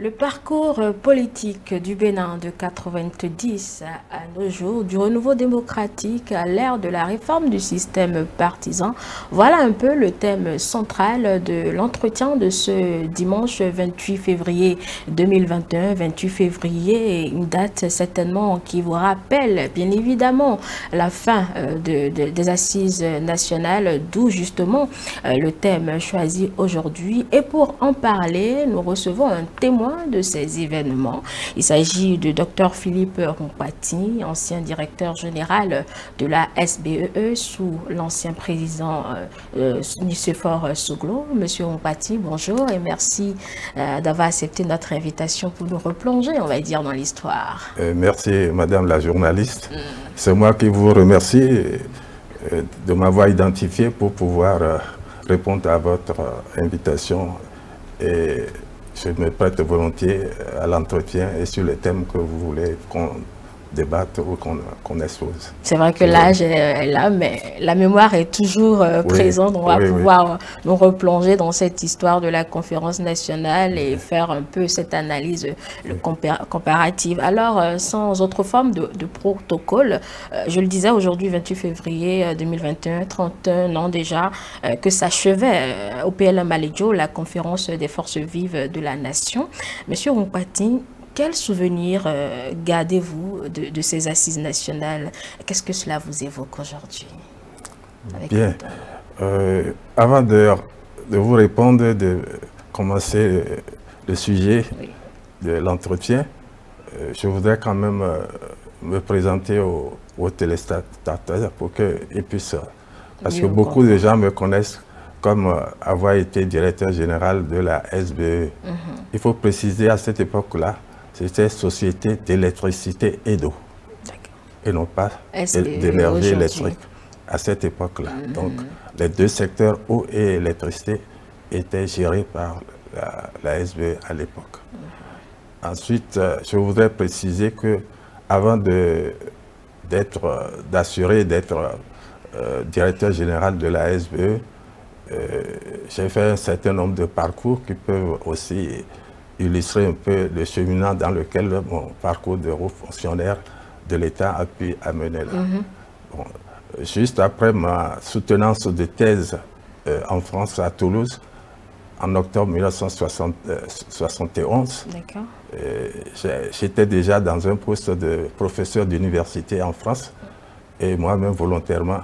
Le parcours politique du Bénin de 90 à nos jours, du renouveau démocratique à l'ère de la réforme du système partisan, voilà un peu le thème central de l'entretien de ce dimanche 28 février 2021. 28 février, une date certainement qui vous rappelle bien évidemment la fin des assises nationales, d'où justement le thème choisi aujourd'hui. Et pour en parler, nous recevons un témoin de ces événements. Il s'agit de Dr Philippe Rompati, ancien directeur général de la SBEE sous l'ancien président Nicéphore Soglo. Monsieur Rompati, bonjour et merci d'avoir accepté notre invitation pour nous replonger, on va dire, dans l'histoire. Merci, madame la journaliste. C'est moi qui vous remercie de m'avoir identifié pour pouvoir répondre à votre invitation. Et je me prête volontiers à l'entretien et sur les thèmes que vous voulez qu'on débatte ou qu'on expose. C'est vrai que l'âge est là, mais la mémoire est toujours présente. On va pouvoir nous replonger dans cette histoire de la conférence nationale et faire un peu cette analyse comparative. Alors, sans autre forme de protocole, je le disais aujourd'hui, 28 février 2021, 31 ans déjà, que s'achevait au PLM Malédio, la conférence des forces vives de la nation. Monsieur Rompati, quel souvenir gardez-vous de ces assises nationales? Qu'est-ce que cela vous évoque aujourd'hui? Bien. Avant de vous répondre, de commencer le sujet de l'entretien, je voudrais quand même me présenter aux téléspectateurs pour qu'ils puissent... Parce que beaucoup de gens me connaissent comme avoir été directeur général de la SBE. Il faut préciser à cette époque-là, c'était Société d'électricité et d'eau, et non pas d'énergie électrique à cette époque-là. Donc, les deux secteurs, eau et électricité, étaient gérés par la SBE à l'époque. Ensuite, je voudrais préciser que avant d'assurer d'être directeur général de la SBE, j'ai fait un certain nombre de parcours qui peuvent aussi illustrer un peu le cheminement dans lequel mon parcours de haut fonctionnaire de l'État a pu amener là. Bon, juste après ma soutenance de thèse en France, à Toulouse, en octobre 1971, j'étais déjà dans un poste de professeur d'université en France et moi-même volontairement,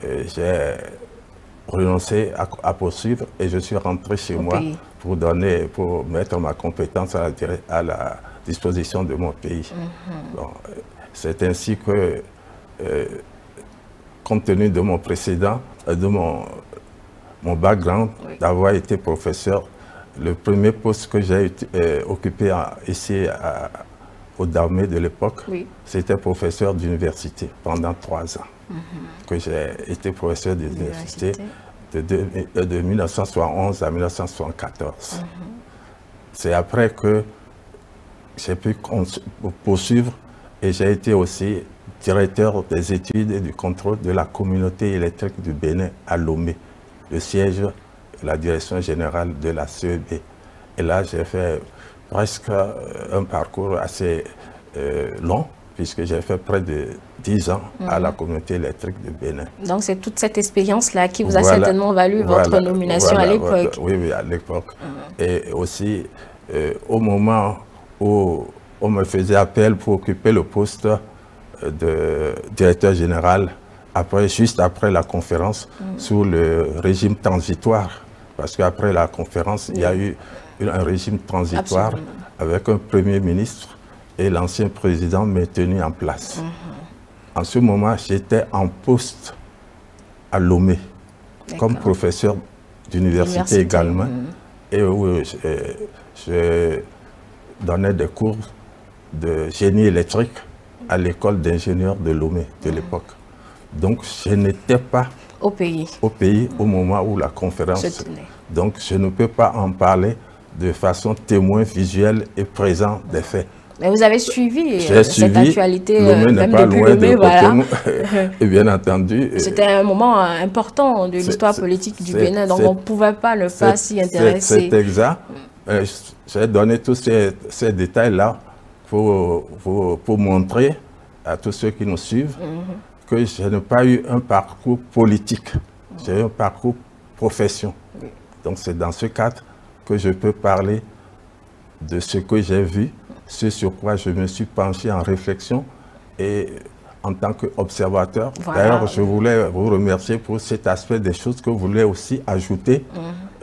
j'ai renoncé à poursuivre et je suis rentré chez moi pour mettre ma compétence à la disposition de mon pays. Bon, c'est ainsi que, compte tenu de mon précédent, de mon background, d'avoir été professeur, le premier poste que j'ai occupé ici au Dahomey de l'époque, c'était professeur d'université pendant 3 ans. Que j'ai été professeur d'université de 1971 à 1974. C'est après que j'ai pu poursuivre et j'ai été aussi directeur des études et du contrôle de la communauté électrique du Bénin à Lomé, le siège de la direction générale de la CEB. Et là, j'ai fait presque un parcours assez long, puisque j'ai fait près de 10 ans à la communauté électrique de Bénin. Donc c'est toute cette expérience-là qui vous a certainement valu votre nomination à l'époque. Oui, à l'époque. Et aussi, au moment où on me faisait appel pour occuper le poste de directeur général, juste après la conférence, sous le régime transitoire, parce qu'après la conférence, il y a eu un régime transitoire avec un premier ministre et l'ancien président maintenu en place. En ce moment, j'étais en poste à Lomé, comme professeur d'université également, et où je donnais des cours de génie électrique à l'école d'ingénieurs de Lomé de l'époque. Donc, je n'étais pas au pays au moment où la conférence... Donc, je ne peux pas en parler de façon témoin visuel et présent des faits. Mais vous avez suivi cette actualité, Lomé n'est pas loin de Cotonou, et bien entendu... C'était un moment important de l'histoire politique du Bénin, donc on ne pouvait pas ne pas s'y intéresser. C'est exact. J'ai donné tous ces détails-là pour montrer à tous ceux qui nous suivent que je n'ai pas eu un parcours politique, j'ai eu un parcours profession. Donc c'est dans ce cadre que je peux parler de ce que j'ai vu, ce sur quoi je me suis penché en réflexion et en tant qu'observateur. Voilà. D'ailleurs, je voulais vous remercier pour cet aspect des choses que vous voulez aussi ajouter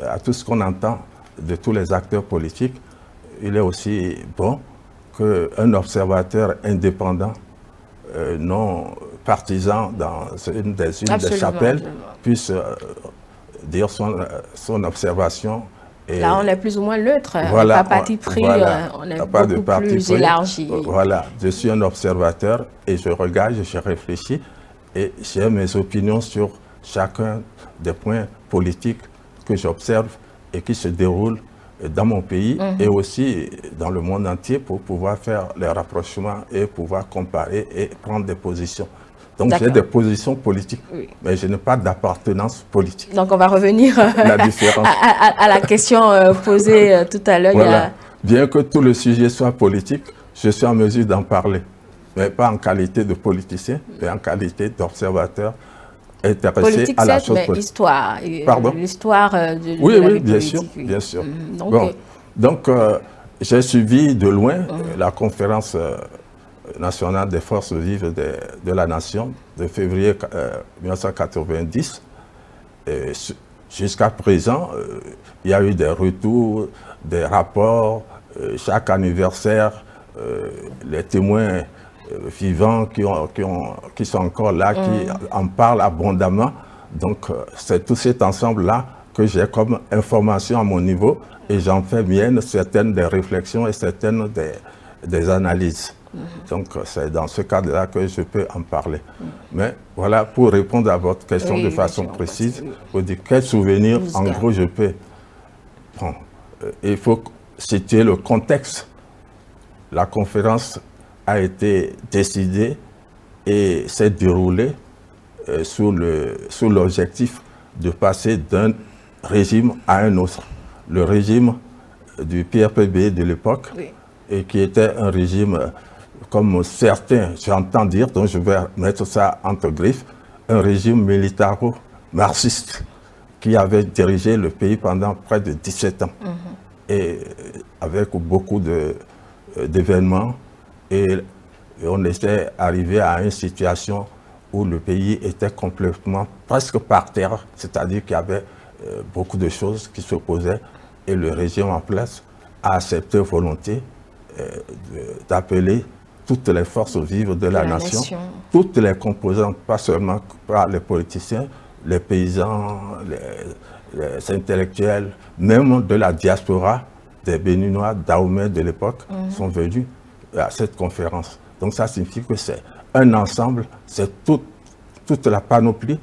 à tout ce qu'on entend de tous les acteurs politiques. Il est aussi bon qu'un observateur indépendant, non partisan dans une des chapelles, puisse dire son observation. Et là, on est plus ou moins neutre, voilà, pas parti pris, voilà, on est beaucoup plus élargi. Voilà, je suis un observateur et je regarde, je réfléchis et j'ai mes opinions sur chacun des points politiques que j'observe et qui se déroulent dans mon pays et aussi dans le monde entier pour pouvoir faire les rapprochements et pouvoir comparer et prendre des positions. Donc j'ai des positions politiques, mais je n'ai pas d'appartenance politique. Donc on va revenir la différence. à la question posée tout à l'heure. Voilà. Bien que tout le sujet soit politique, je suis en mesure d'en parler, mais pas en qualité de politicien, mais en qualité d'observateur intéressé politique, à la chose politique. L'histoire. Pardon? L'histoire de oui, la oui, vie bien politique, sûr, bien sûr. Donc, j'ai suivi de loin la conférence nationale des forces vives de la nation de février 1990. Jusqu'à présent, il y a eu des retours, des rapports, chaque anniversaire, les témoins vivants qui sont encore là, qui en parlent abondamment. Donc, c'est tout cet ensemble-là que j'ai comme information à mon niveau et j'en fais mienne certaines des réflexions et certaines des analyses. Donc, c'est dans ce cadre-là que je peux en parler. Mais voilà, pour répondre à votre question de façon précise, vous dire quel souvenir, en gros, je peux prendre. Il faut situer le contexte. La conférence a été décidée et s'est déroulée sous l'objectif de passer d'un régime à un autre. Le régime du PRPB de l'époque, et qui était un régime, comme certains, j'entends dire, donc je vais mettre ça entre griffes, un régime militaro-marxiste qui avait dirigé le pays pendant près de 17 ans. Et avec beaucoup d'événements, et on était arrivé à une situation où le pays était complètement, presque par terre, c'est-à-dire qu'il y avait beaucoup de choses qui s'opposaient et le régime en place a accepté volonté d'appeler toutes les forces vives de la nation, toutes les composantes, pas seulement par les politiciens, les paysans, les intellectuels, même de la diaspora, des Béninois, Dahomey de l'époque, sont venus à cette conférence. Donc ça signifie que c'est un ensemble, c'est toute la panoplie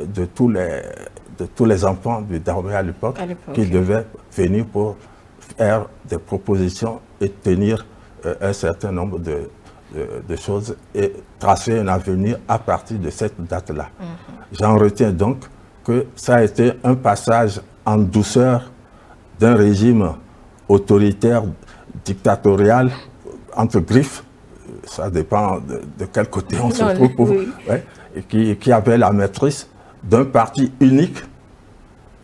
de tous les enfants du Dahomey à l'époque qui devaient venir pour faire des propositions et tenir un certain nombre de choses et tracer un avenir à partir de cette date-là. J'en retiens donc que ça a été un passage en douceur d'un régime autoritaire, dictatorial, entre griffes, ça dépend de quel côté on se trouve, et qui avait la maîtrise d'un parti unique.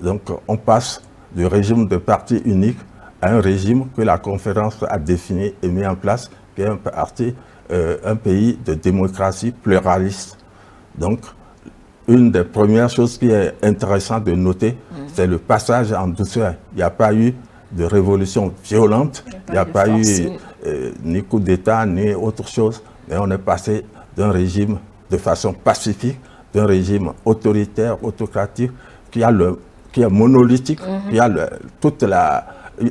Donc on passe du régime de parti unique à un régime que la conférence a défini et mis en place, qui est un pays de démocratie pluraliste. Donc, une des premières choses qui est intéressante de noter, c'est le passage en douceur. Il n'y a pas eu de révolution violente, il n'y a pas eu ni coup d'État, ni autre chose, mais on est passé d'un régime de façon pacifique, d'un régime autoritaire, autocratique, qui est monolithique, qui a toute la...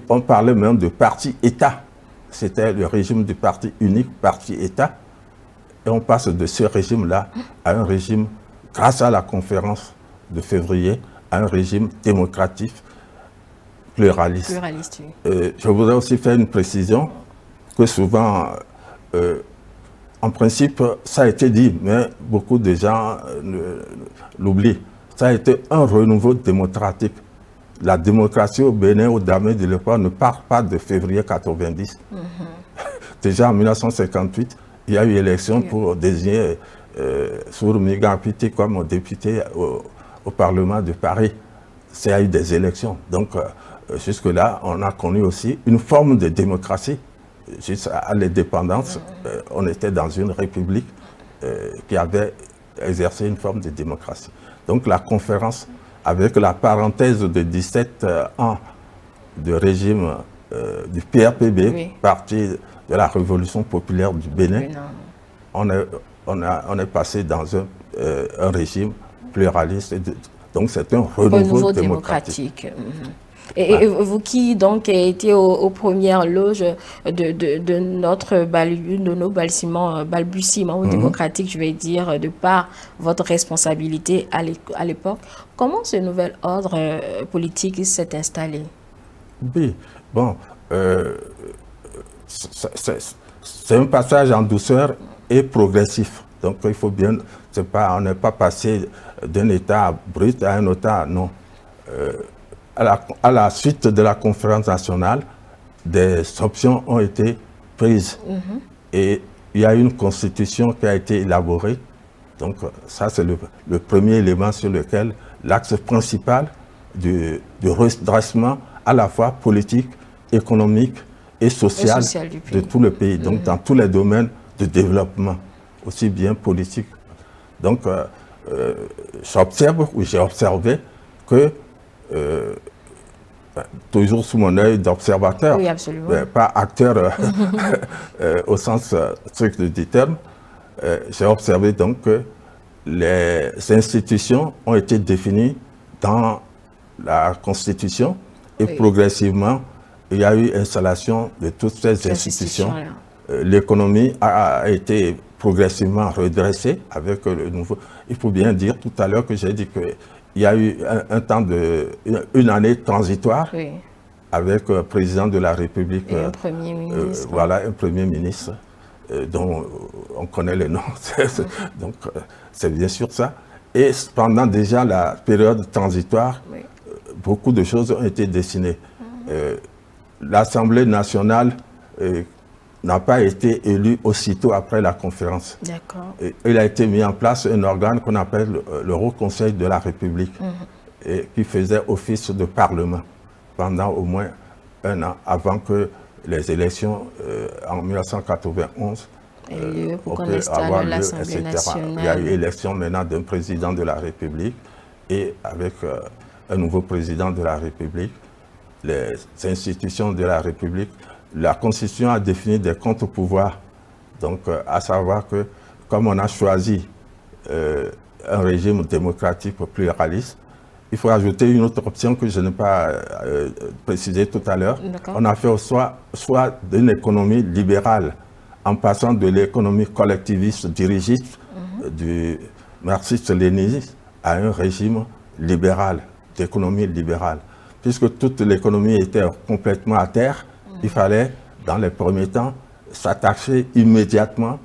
On parlait même de parti-État. C'était le régime du parti unique, parti-État. Et on passe de ce régime-là à un régime, grâce à la conférence de février, à un régime démocratique, pluraliste. Je voudrais aussi faire une précision que souvent, en principe, ça a été dit, mais beaucoup de gens l'oublient. Ça a été un renouveau démocratique. la démocratie au Bénin, au Dahomey de l'époque, ne part pas de février 90. Déjà en 1958, il y a eu élection pour désigner Sour Migapiti comme député au Parlement de Paris. Il y a eu des élections. Donc, jusque-là, on a connu aussi une forme de démocratie. Juste à l'indépendance, on était dans une république qui avait exercé une forme de démocratie. Donc, la conférence, avec la parenthèse de 17 ans de régime du PRPB, parti de la Révolution populaire du Bénin, on est passé dans un régime pluraliste. Donc, c'est un renouveau démocratique. Et vous qui donc étiez aux premières loges de nos balbutiements démocratiques, je vais dire, de par votre responsabilité à l'époque, comment ce nouvel ordre politique s'est installé? Oui, bon, c'est un passage en douceur et progressif. Donc il faut bien, on n'est pas passé d'un état brut à un état, non. À la suite de la conférence nationale, des options ont été prises. Et il y a une constitution qui a été élaborée. Donc ça, c'est le premier élément sur lequel l'axe principal du redressement à la fois politique, économique et social de tout le pays. Donc dans tous les domaines de développement, aussi bien politique. Donc j'ai observé que toujours sous mon œil d'observateur, pas acteur au sens strict du terme, j'ai observé donc que les institutions ont été définies dans la Constitution et progressivement, il y a eu installation de toutes ces institutions. L'économie a été progressivement redressée avec le nouveau... Il faut bien dire tout à l'heure que j'ai dit que il y a eu une année transitoire avec le président de la République. Et un premier ministre. Voilà, un premier ministre dont on connaît le nom. Donc, c'est bien sûr ça. Et pendant déjà la période transitoire, beaucoup de choses ont été dessinées. L'Assemblée nationale n'a pas été élue aussitôt après la conférence. Il a été mis en place un organe qu'on appelle le Haut Conseil de la République, et qui faisait office de parlement pendant au moins un an avant que les élections en 1991 avoir lieu, etc. Il y a eu élection maintenant d'un président de la République et avec un nouveau président de la République, les institutions de la République. La Constitution a défini des contre-pouvoirs, donc à savoir que comme on a choisi un régime démocratique pluraliste, il faut ajouter une autre option que je n'ai pas précisé tout à l'heure. On a fait soit d'une économie libérale, en passant de l'économie collectiviste dirigiste du marxiste-léniniste à un régime libéral, d'économie libérale. Puisque toute l'économie était complètement à terre, il fallait, dans les premiers temps, s'attacher immédiatement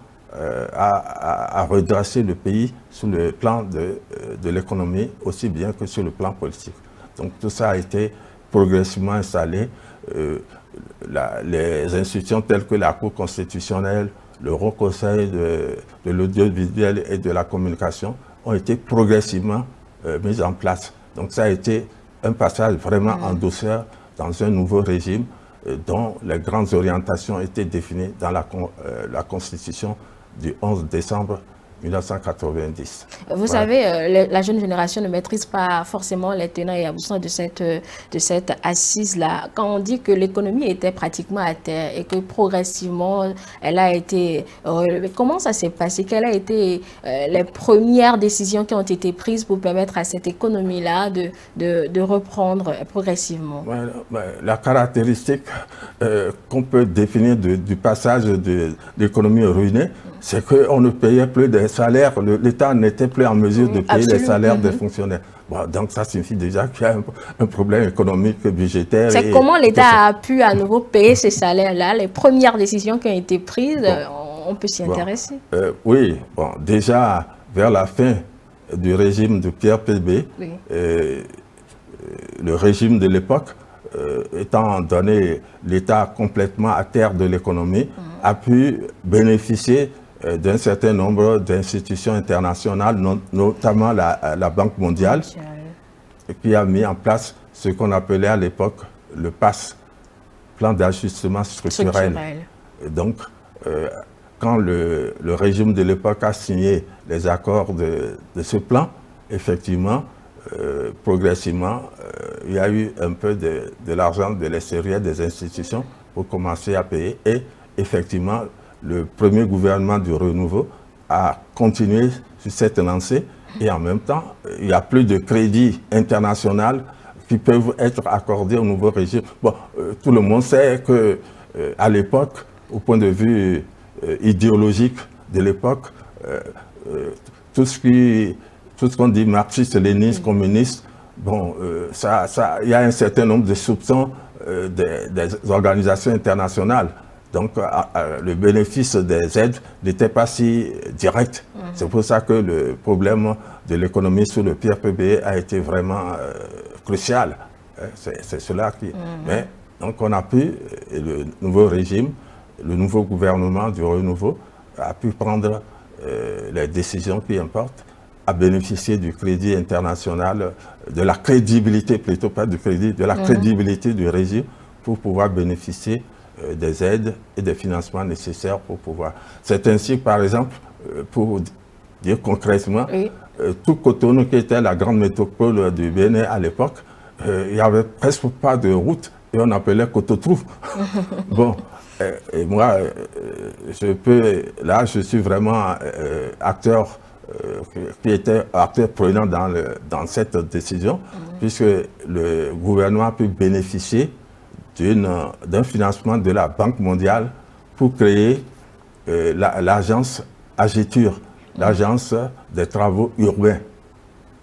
à redresser le pays sur le plan de l'économie, aussi bien que sur le plan politique. Donc tout ça a été progressivement installé. Les institutions telles que la Cour constitutionnelle, le Haut Conseil de l'audiovisuel et de la communication ont été progressivement mises en place. Donc ça a été un passage vraiment en douceur dans un nouveau régime dont les grandes orientations étaient définies dans la Constitution du 11 décembre 1990. Vous savez, la jeune génération ne maîtrise pas forcément les tenants et aboutissants de cette assise-là. Quand on dit que l'économie était pratiquement à terre et que progressivement, elle a été... comment ça s'est passé? Quelles ont été les premières décisions qui ont été prises pour permettre à cette économie-là de reprendre progressivement? La caractéristique qu'on peut définir du passage de l'économie ruinée, c'est qu'on ne payait plus des salaires, l'État n'était plus en mesure de payer les salaires des fonctionnaires. Bon, donc ça signifie déjà qu'il y a un problème économique, budgétaire. C'est comment l'État a pu à nouveau payer ces salaires-là? Les premières décisions qui ont été prises, on peut s'y intéresser. Oui, déjà vers la fin du régime de Pierre PB, le régime de l'époque, étant donné l'état complètement à terre de l'économie, a pu bénéficier d'un certain nombre d'institutions internationales, notamment la Banque mondiale, qui a mis en place ce qu'on appelait à l'époque le PAS, plan d'ajustement structurel. Et donc, quand le régime de l'époque a signé les accords de ce plan, effectivement, progressivement, il y a eu un peu de l'argent de l'extérieur des institutions pour commencer à payer. Et effectivement, le premier gouvernement du renouveau a continué sur cette lancée. Et en même temps, il n'y a plus de crédits internationaux qui peuvent être accordés au nouveau régime. Bon, tout le monde sait qu'à l'époque, au point de vue idéologique de l'époque, tout ce qu'on dit marxiste, léniniste, communiste, bon, il y a un certain nombre de soupçons des organisations internationales. Donc, le bénéfice des aides n'était pas si direct. C'est pour ça que le problème de l'économie sous le PRPB a été vraiment crucial. C'est cela qui... Mais, donc, on a pu, le nouveau régime, le nouveau gouvernement du renouveau a pu prendre les décisions qui importent, à bénéficier du crédit international, de la crédibilité, plutôt pas du crédit, de la crédibilité du régime pour pouvoir bénéficier des aides et des financements nécessaires pour pouvoir. C'est ainsi, par exemple, pour dire concrètement, tout Cotonou, qui était la grande métropole du Bénin à l'époque, il n'y avait presque pas de route et on appelait Cototrou. Bon, et moi, là, je suis vraiment acteur qui était acteur prenant dans cette décision, puisque le gouvernement a pu bénéficier d'un financement de la Banque mondiale pour créer l'agence Agitur, l'agence des travaux urbains.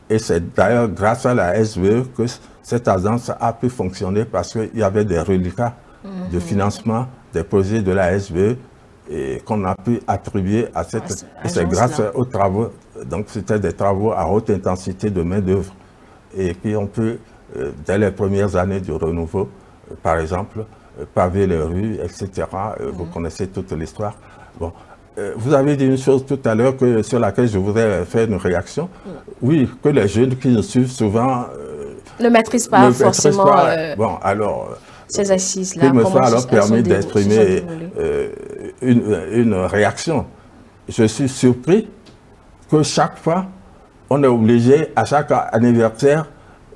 Et c'est d'ailleurs grâce à la SVE que cette agence a pu fonctionner, parce qu'il y avait des reliquats de financement des projets de la SVE qu'on a pu attribuer à cette... Et c'est grâce aux travaux, donc c'était des travaux à haute intensité de main-d'œuvre, et qui ont pu, dès les premières années du renouveau, par exemple, paver les rues, etc. Vous connaissez toute l'histoire. Bon. Vous avez dit une chose tout à l'heure sur laquelle je voudrais faire une réaction. Oui, que les jeunes qui nous suivent souvent... ne maîtrisent pas forcément bon, alors, ces assises-là. Qui me soit alors permis d'exprimer une réaction. Je suis surpris que chaque fois, on est obligé, à chaque anniversaire,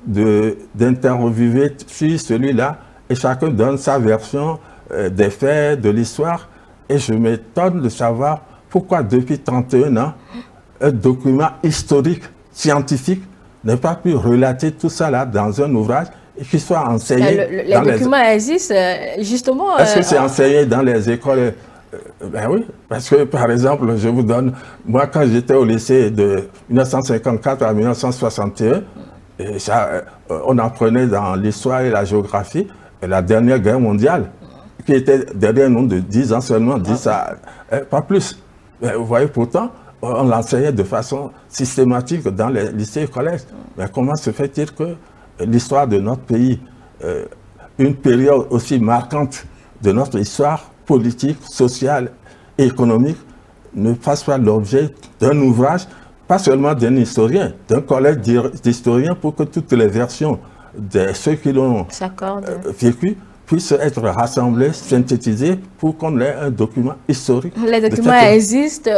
d'interviewer sur celui-là, et chacun donne sa version des faits, de l'histoire. Et je m'étonne de savoir pourquoi depuis 31 ans, un document historique, scientifique, n'a pas pu relater tout ça là dans un ouvrage et qu'il soit enseigné. Les documents existent, justement. Est-ce que c'est enseigné dans les écoles? Ben oui, parce que par exemple, je vous donne, moi quand j'étais au lycée de 1954 à 1961, et ça, on apprenait dans l'histoire et la géographie la dernière guerre mondiale, qui était derrière nous de 10 ans seulement, 10 à, pas plus. Mais vous voyez, pourtant, on l'enseignait de façon systématique dans les lycées et collèges. Mais comment se fait-il que l'histoire de notre pays, une période aussi marquante de notre histoire politique, sociale et économique, ne fasse pas l'objet d'un ouvrage, pas seulement d'un historien, d'un collège d'historiens, pour que toutes les versions de ceux qui l'ont vécu puissent être rassemblés, synthétisés, pour qu'on ait un document historique. Les documents existent.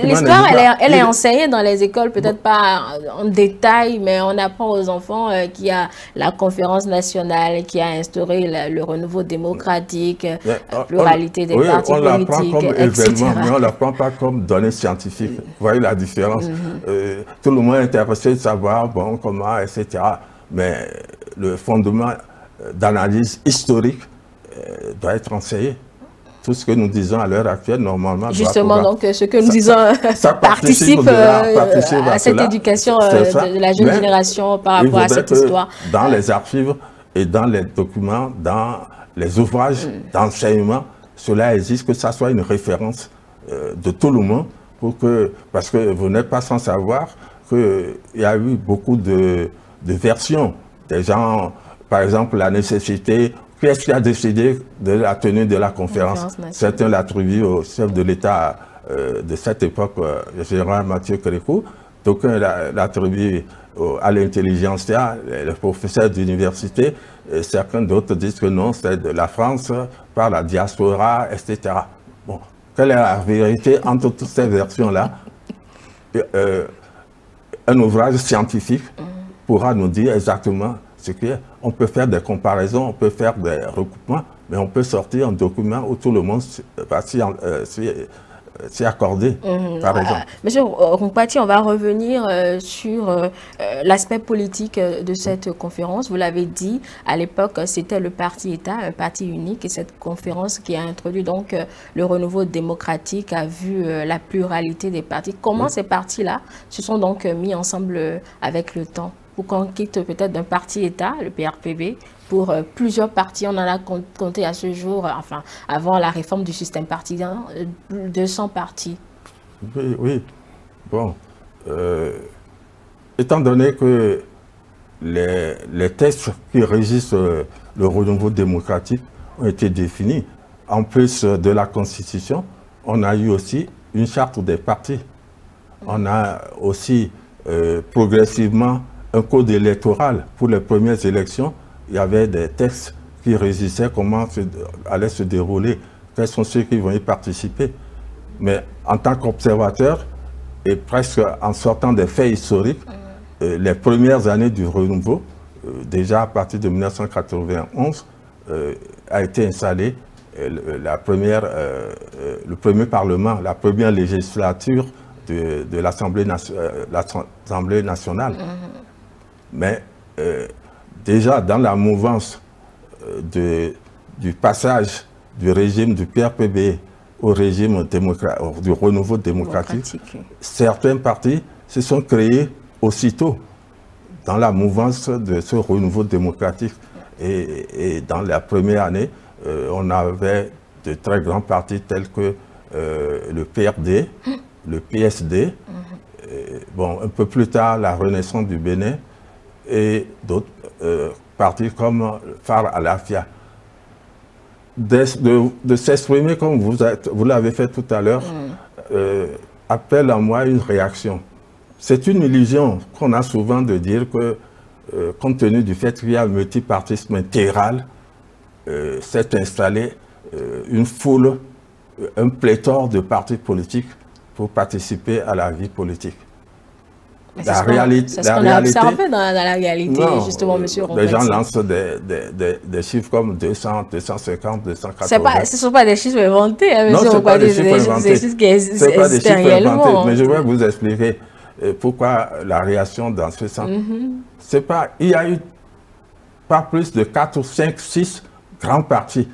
L'histoire, elle est enseignée dans les écoles, peut-être pas en détail, mais on apprend aux enfants qu'il y a la conférence nationale qui a instauré le renouveau démocratique, la pluralité des partis politiques, comme événement, mais on ne l'apprend pas comme données scientifiques. Vous voyez la différence. Tout le monde est intéressé de savoir bon, comment, etc. Mais le fondement d'analyse historique doit être enseigné. Tout ce que nous disons à l'heure actuelle, normalement... Justement, donc, ce que nous disons participe à cette éducation de la jeune génération par rapport à cette histoire. Dans les archives et dans les documents, dans les ouvrages d'enseignement, cela existe, que ça soit une référence de tout le monde, parce que vous n'êtes pas sans savoir qu'il y a eu beaucoup de versions des gens, par exemple, la nécessité, qu'est-ce qui a décidé de la tenue de la conférence? Certains l'attribuent au chef de l'État de cette époque, le général Mathieu Kérékou, d'aucuns l'attribuent à l'intelligentsia, les professeurs d'université, certains d'autres disent que non, c'est de la France, par la diaspora, etc. Bon, quelle est la vérité entre toutes ces versions-là? Un ouvrage scientifique pourra nous dire exactement ce qu'il y a. On peut faire des comparaisons, on peut faire des recoupements, mais on peut sortir un document où tout le monde va s'y accorder, par exemple. Monsieur Kounkpaty, on va revenir sur l'aspect politique de cette conférence. Vous l'avez dit, à l'époque, c'était le parti État, un parti unique, et cette conférence qui a introduit donc le renouveau démocratique a vu la pluralité des partis. Comment ces partis-là se sont donc mis ensemble avec le temps pour qu'on quitte peut-être d'un parti État, le PRPB, pour plusieurs partis? On en a compté à ce jour, enfin, avant la réforme du système partisan, 200 partis. Oui, oui. Bon, étant donné que les textes qui régissent le renouveau démocratique ont été définis, en plus de la Constitution, on a eu aussi une charte des partis. On a aussi progressivement un code électoral. Pour les premières élections, il y avait des textes qui régissaient comment allait se dérouler, quels sont ceux qui vont y participer. Mais en tant qu'observateur, et presque en sortant des faits historiques, les premières années du renouveau, déjà à partir de 1991, a été installé le premier Parlement, la première législature de l'Assemblée nationale. Mais déjà dans la mouvance du passage du régime du PRPB au régime du renouveau démocratique, certains partis se sont créés aussitôt dans la mouvance de ce renouveau démocratique. Et dans la première année, on avait de très grands partis tels que le PRD, le PSD, bon, un peu plus tard, la Renaissance du Bénin, et d'autres partis comme Phare Alafia. De s'exprimer comme vous l'avez fait tout à l'heure, appelle en moi une réaction. C'est une illusion qu'on a souvent de dire que, compte tenu du fait qu'il y a un multipartisme intégral, s'est installé une foule, un pléthore de partis politiques pour participer à la vie politique. C'est ce qu'on a observé dans la réalité, non, justement, monsieur Kounkpaty. Les gens lancent des chiffres comme 200, 250, 280. Ce ne sont pas des chiffres inventés, hein, monsieur Kounkpaty. Ce ne sont pas des chiffres inventés, mais je vais vous expliquer pourquoi la réaction dans ce sens. C'est pas, il y a eu pas plus de 4 ou 5, 6 grands partis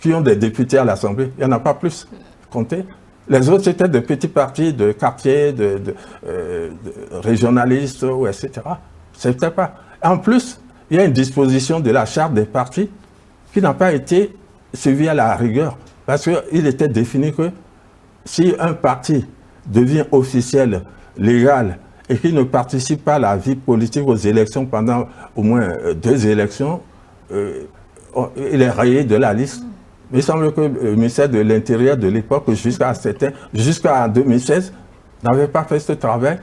qui ont des députés à l'Assemblée. Il n'y en a pas plus. Comptez. Les autres, c'était de petits partis de quartier, de régionalistes, etc. C'était pas. En plus, il y a une disposition de la charte des partis qui n'a pas été suivie à la rigueur. Parce qu'il était défini que si un parti devient officiel, légal, et qu'il ne participe pas à la vie politique aux élections pendant au moins 2 élections, il est rayé de la liste. Il semble que le ministère de l'Intérieur de l'époque, jusqu'à 2016, n'avait pas fait ce travail.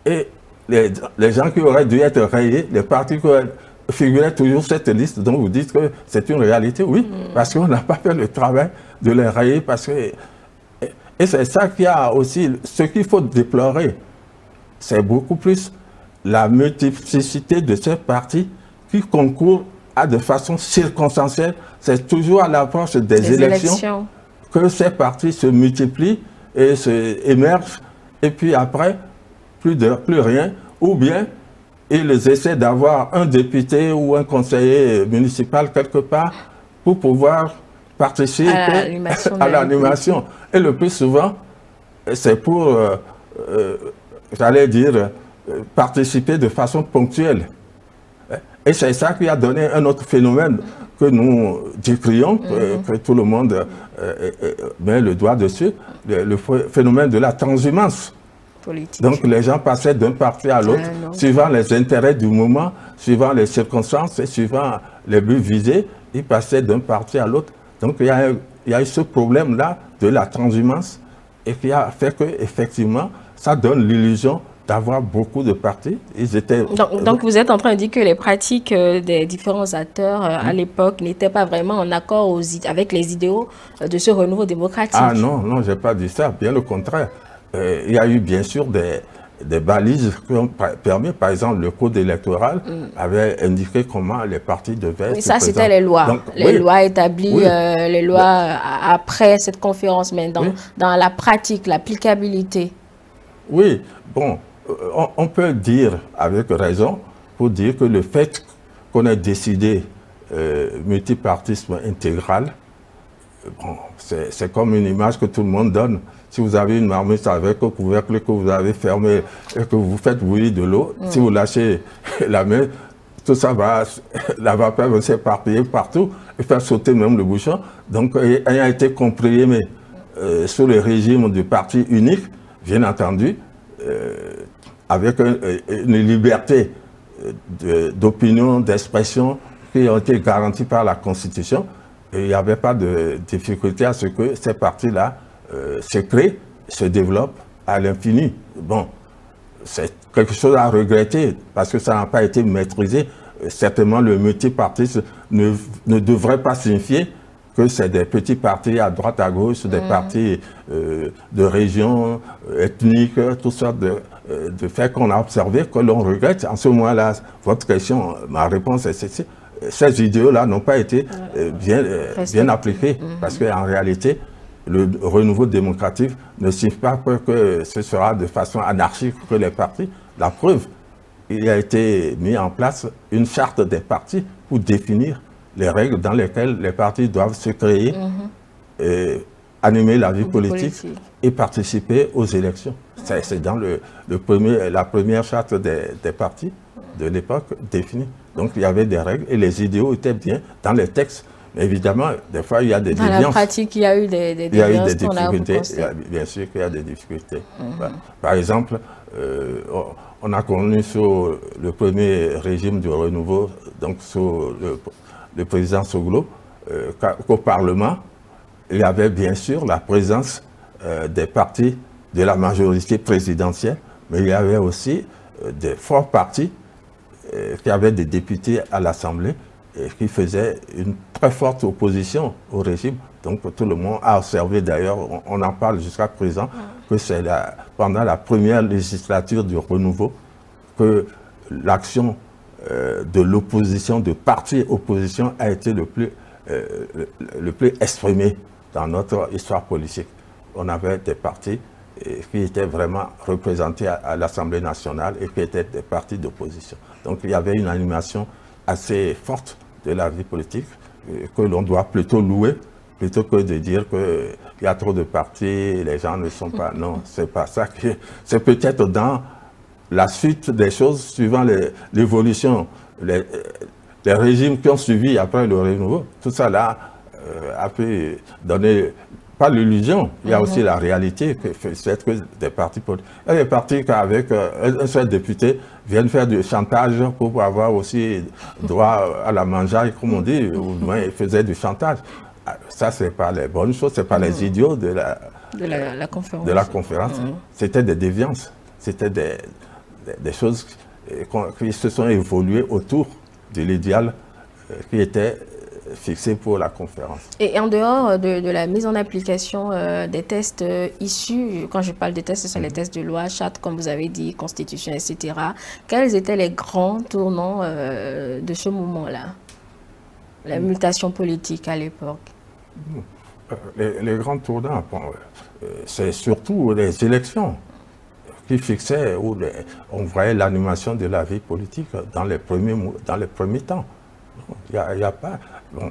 Et les gens qui auraient dû être rayés, les partis qui figuraient toujours sur cette liste, dont vous dites que c'est une réalité, oui, parce qu'on n'a pas fait le travail de les rayer. Et c'est ça qui a aussi, ce qu'il faut déplorer, c'est beaucoup plus la multiplicité de ces partis qui concourent de façon circonstancielle. C'est toujours à l'approche des élections que ces partis se multiplient et émergent, et puis après, plus rien, ou bien ils essaient d'avoir un député ou un conseiller municipal quelque part pour pouvoir participer à l'animation. Et le plus souvent, c'est pour, j'allais dire, participer de façon ponctuelle. Et c'est ça qui a donné un autre phénomène que nous décrions, que tout le monde met le doigt dessus, le phénomène de la transhumance politique. Donc les gens passaient d'un parti à l'autre, suivant les intérêts du moment, suivant les circonstances et suivant les buts visés, ils passaient d'un parti à l'autre. Donc il y a eu ce problème-là de la transhumance et qui a fait qu'effectivement, ça donne l'illusion d'avoir beaucoup de partis. Donc vous êtes en train de dire que les pratiques des différents acteurs à l'époque n'étaient pas vraiment en accord avec les idéaux de ce renouveau démocratique. Ah non, non, je n'ai pas dit ça, bien le contraire. Il y a eu bien sûr des balises qui ont permis, par exemple, le code électoral avait indiqué comment les partis devaient se ça, c'était les lois. Donc, les lois établies, les lois après cette conférence, mais dans la pratique, l'applicabilité. Oui, bon, on peut dire avec raison, pour dire que le fait qu'on ait décidé multipartisme intégral, bon, c'est comme une image que tout le monde donne. Si vous avez une marmite avec un couvercle que vous avez fermé et que vous faites bouillir de l'eau, si vous lâchez la main, tout ça va, la vapeur va s'éparpiller partout et faire sauter même le bouchon. Donc, ayant été comprimé sous le régime du parti unique, bien entendu, avec une liberté d'opinion, d'expression qui ont été garanties par la Constitution, et il n'y avait pas de difficulté à ce que ces partis-là se créent, se développent à l'infini. Bon, c'est quelque chose à regretter parce que ça n'a pas été maîtrisé. Certainement, le multipartisme ne devrait pas signifier que c'est des petits partis à droite, à gauche, des partis de région, ethniques, toutes sortes de faits qu'on a observés, que l'on regrette. En ce moment-là, votre question, ma réponse est celle-ci. Ces idéaux-là n'ont pas été bien appliqués parce qu'en réalité, le renouveau démocratique ne signifie pas que ce sera de façon anarchique que les partis. La preuve, il a été mis en place une charte des partis pour définir les règles dans lesquelles les partis doivent se créer, et animer la vie politique et participer aux élections. C'est dans la première charte des partis de l'époque définie. Donc il y avait des règles et les idéaux étaient bien dans les textes. Mais évidemment, des fois, il y a des déviances. Dans la pratique, il y a eu des difficultés. Bien sûr qu'il y a des difficultés. Par exemple, on a connu sous le premier régime du renouveau, donc sous le président Soglo, qu'au Parlement, il y avait bien sûr la présence des partis de la majorité présidentielle, mais il y avait aussi des forts partis qui avaient des députés à l'Assemblée et qui faisaient une très forte opposition au régime. Donc tout le monde a observé, d'ailleurs, on en parle jusqu'à présent, que c'est pendant la première législature du renouveau que l'action de l'opposition, de parti opposition, a été le plus exprimée dans notre histoire politique. On avait des partis qui étaient vraiment représentés à l'Assemblée nationale et qui étaient des partis d'opposition. Donc il y avait une animation assez forte de la vie politique que l'on doit plutôt louer, plutôt que de dire qu'il y a trop de partis, les gens ne sont pas... Non, c'est pas ça. C'est peut-être dans la suite des choses, suivant l'évolution, les régimes qui ont suivi après le renouveau, tout ça là a pu donner... Pas l'illusion, il y a aussi la réalité, c'est que des partis politiques. Il y a des partis qui, avec un seul député, viennent faire du chantage pour avoir aussi droit à la mangeaille, comme on dit, ou moins ils faisaient du chantage. Ça, ce n'est pas les bonnes choses, ce n'est pas les idiots de la conférence. C'était des déviances, c'était des choses qui se sont évoluées autour de l'idéal qui était fixé pour la conférence. Et en dehors de la mise en application des tests issus, quand je parle de tests, ce sont les tests de loi, charte, comme vous avez dit, constitution, etc. Quels étaient les grands tournants de ce moment-là? La mutation politique à l'époque. Les grands tournants, bon, c'est surtout les élections qui fixaient, où on voyait l'animation de la vie politique dans les premiers temps. Il n'y a pas... Bon,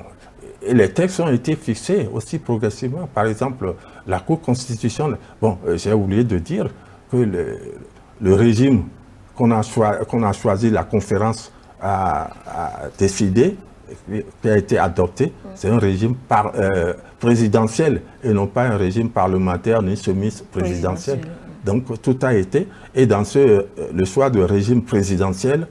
et les textes ont été fixés aussi progressivement. Par exemple, la Cour constitutionnelle... Bon, j'ai oublié de dire que le régime qu'on a choisi, la conférence a décidé, qui a été adopté, c'est un régime présidentiel et non pas un régime parlementaire ni semi-présidentiel. Donc tout a été... Et dans le choix du régime présidentiel,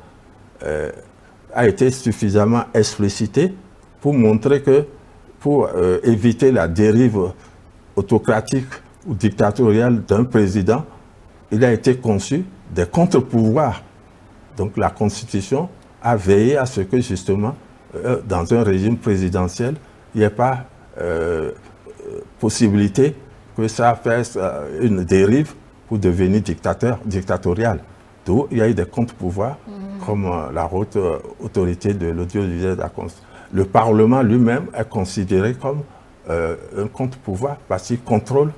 a été suffisamment explicité pour montrer que, pour éviter la dérive autocratique ou dictatoriale d'un président, il a été conçu des contre-pouvoirs. Donc la Constitution a veillé à ce que, justement, dans un régime présidentiel, il n'y ait pas possibilité que ça fasse une dérive pour devenir dictatorial. D'où il y a eu des contre-pouvoirs, comme la haute autorité de l'audiovisuel. Le Parlement lui-même est considéré comme un contre-pouvoir parce qu'il contrôle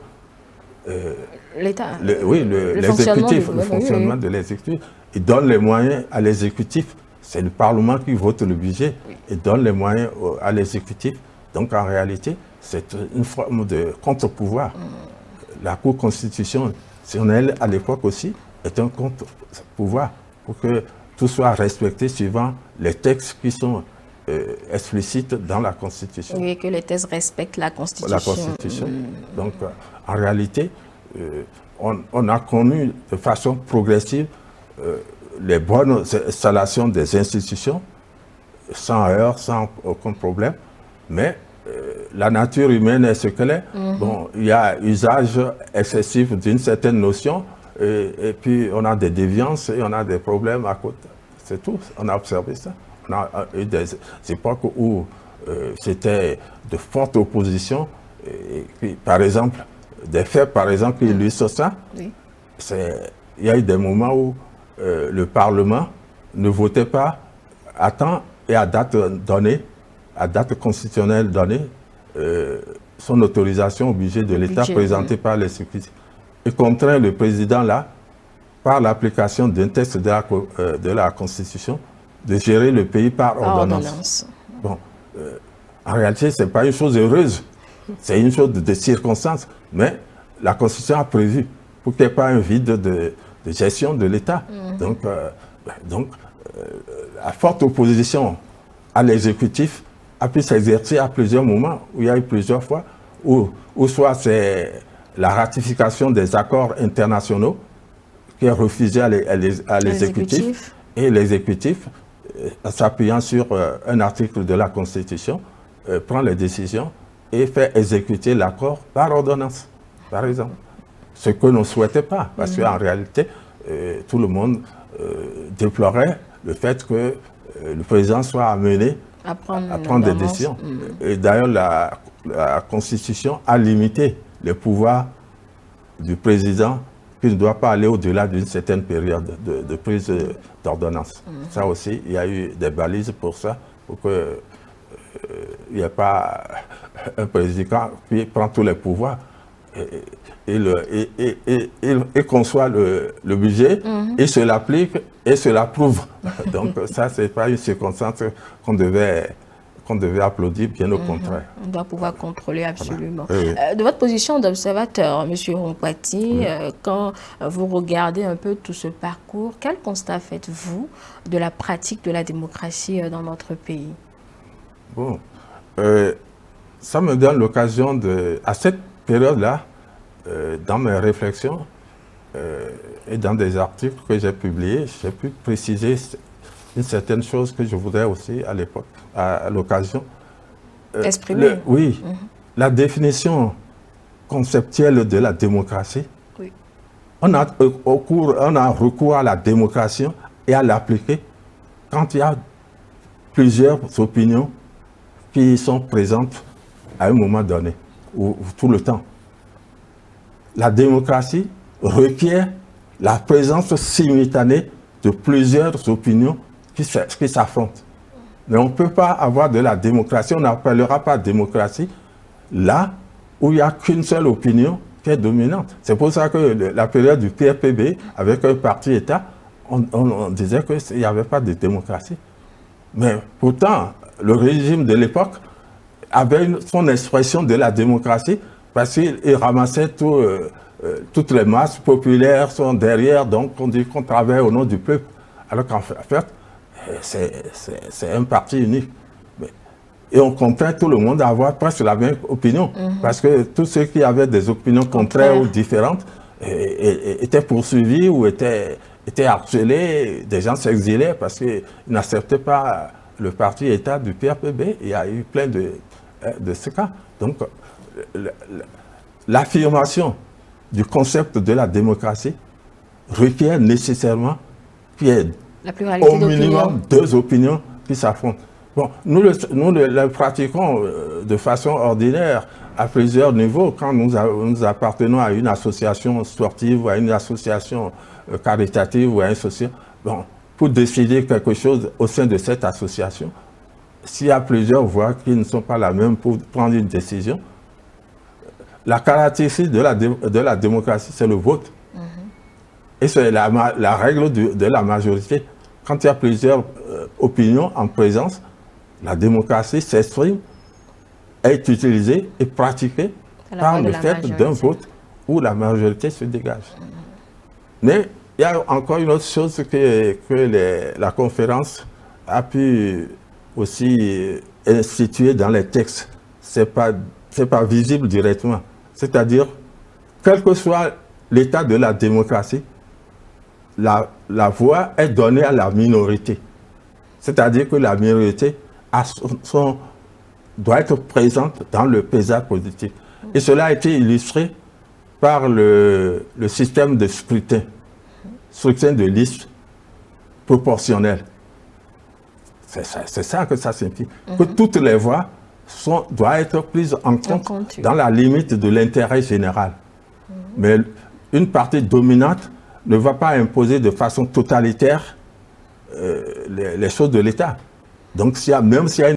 l'État. L'exécutif, le fonctionnement de l'exécutif. Il donne les moyens à l'exécutif. C'est le Parlement qui vote le budget et donne les moyens à l'exécutif. Donc en réalité, c'est une forme de contre-pouvoir. La Cour constitutionnelle, à l'époque aussi, est un contre-pouvoir pour que tout soit respecté suivant les textes qui sont explicites dans la Constitution. Oui, que les textes respectent la Constitution. La Constitution. Donc en réalité, on a connu de façon progressive les bonnes installations des institutions, sans heurts, sans aucun problème, mais la nature humaine est ce qu'elle est. Bon, il y a usage excessif d'une certaine notion, et puis on a des déviances et on a des problèmes à côté. C'est tout, on a observé ça. On a eu des époques où c'était de fortes oppositions, et puis, par exemple, des faits, par exemple, qui illustrent ça. Oui. Il y a eu des moments où le Parlement ne votait pas à temps et à date donnée, à date constitutionnelle donnée, son autorisation au budget de l'État présentée par l'exécutif. Et contraint le président là, par l'application d'un texte de la Constitution, de gérer le pays par ordonnance. Bon, en réalité, ce n'est pas une chose heureuse, c'est une chose de circonstance, mais la Constitution a prévu pour qu'il n'y ait pas un vide de gestion de l'État. Donc, la forte opposition à l'exécutif a pu s'exercer à plusieurs moments, où il y a eu plusieurs fois, où soit c'est la ratification des accords internationaux qui est refusée à l'exécutif, et l'exécutif, en s'appuyant sur un article de la Constitution, prend les décisions et fait exécuter l'accord par ordonnance, par exemple. Ce que l'on ne souhaitait pas, parce qu'en réalité, tout le monde déplorait le fait que le président soit amené à prendre des décisions. Et d'ailleurs, la Constitution a limité les pouvoirs du président qui ne doit pas aller au-delà d'une certaine période de prise d'ordonnance. Ça aussi, il y a eu des balises pour ça, pour qu'il n'y ait pas un président qui prend tous les pouvoirs et conçoit le budget, et se l'applique et se l'approuve. Donc ça, ce n'est pas une circonstance qu'on devait applaudir, bien au contraire. On doit pouvoir contrôler absolument. Voilà. De votre position d'observateur, M. Rompati, quand vous regardez un peu tout ce parcours, quel constat faites-vous de la pratique de la démocratie dans notre pays? Bon, ça me donne l'occasion à cette période-là, dans mes réflexions et dans des articles que j'ai publiés, j'ai pu préciser une certaine chose que je voudrais aussi à l'époque, à l'occasion. Exprimer. Oui, la définition conceptuelle de la démocratie. Oui. On a recours à la démocratie et à l'appliquer quand il y a plusieurs opinions qui sont présentes à un moment donné, ou tout le temps. La démocratie requiert la présence simultanée de plusieurs opinions qui s'affrontent. Mais on ne peut pas avoir de la démocratie, on n'appellera pas démocratie, là où il n'y a qu'une seule opinion qui est dominante. C'est pour ça que la période du PRPB, avec un parti-État, on disait qu'il n'y avait pas de démocratie. Mais pourtant, le régime de l'époque avait son expression de la démocratie parce qu'il ramassait toutes les masses populaires sont derrière, donc on dit qu'on travaille au nom du peuple. Alors qu'en fait, c'est un parti unique. Et on contraint tout le monde à avoir presque la même opinion. Parce que tous ceux qui avaient des opinions contraires ou différentes étaient poursuivis ou étaient étaient harcelés, des gens s'exilaient parce qu'ils n'acceptaient pas le parti État du PRPB. Il y a eu plein de ce cas. Donc, l'affirmation du concept de la démocratie requiert nécessairement qu'il y ait au minimum 2 opinions qui s'affrontent. Bon, nous le pratiquons de façon ordinaire à plusieurs niveaux. Quand nous appartenons à une association sportive ou à une association caritative ou à une association, bon, pour décider quelque chose au sein de cette association, s'il y a plusieurs voix qui ne sont pas la même pour prendre une décision, la caractéristique de la démocratie, c'est le vote. Et c'est la règle de la majorité. Quand il y a plusieurs opinions en présence, la démocratie s'exprime, est utilisée et pratiquée par le fait d'un vote où la majorité se dégage. Mais il y a encore une autre chose que la conférence a pu aussi instituer dans les textes. Ce n'est pas visible directement. C'est-à-dire, quel que soit l'état de la démocratie, la voix est donnée à la minorité. C'est-à-dire que la minorité doit être présente dans le paysage politique. Et cela a été illustré par le système de scrutin de liste proportionnelle. C'est ça que ça signifie. Que toutes les voix doivent être prises en compte dans la limite de l'intérêt général. Mais une partie dominante ne va pas imposer de façon totalitaire les choses de l'État. Donc même s'il y a une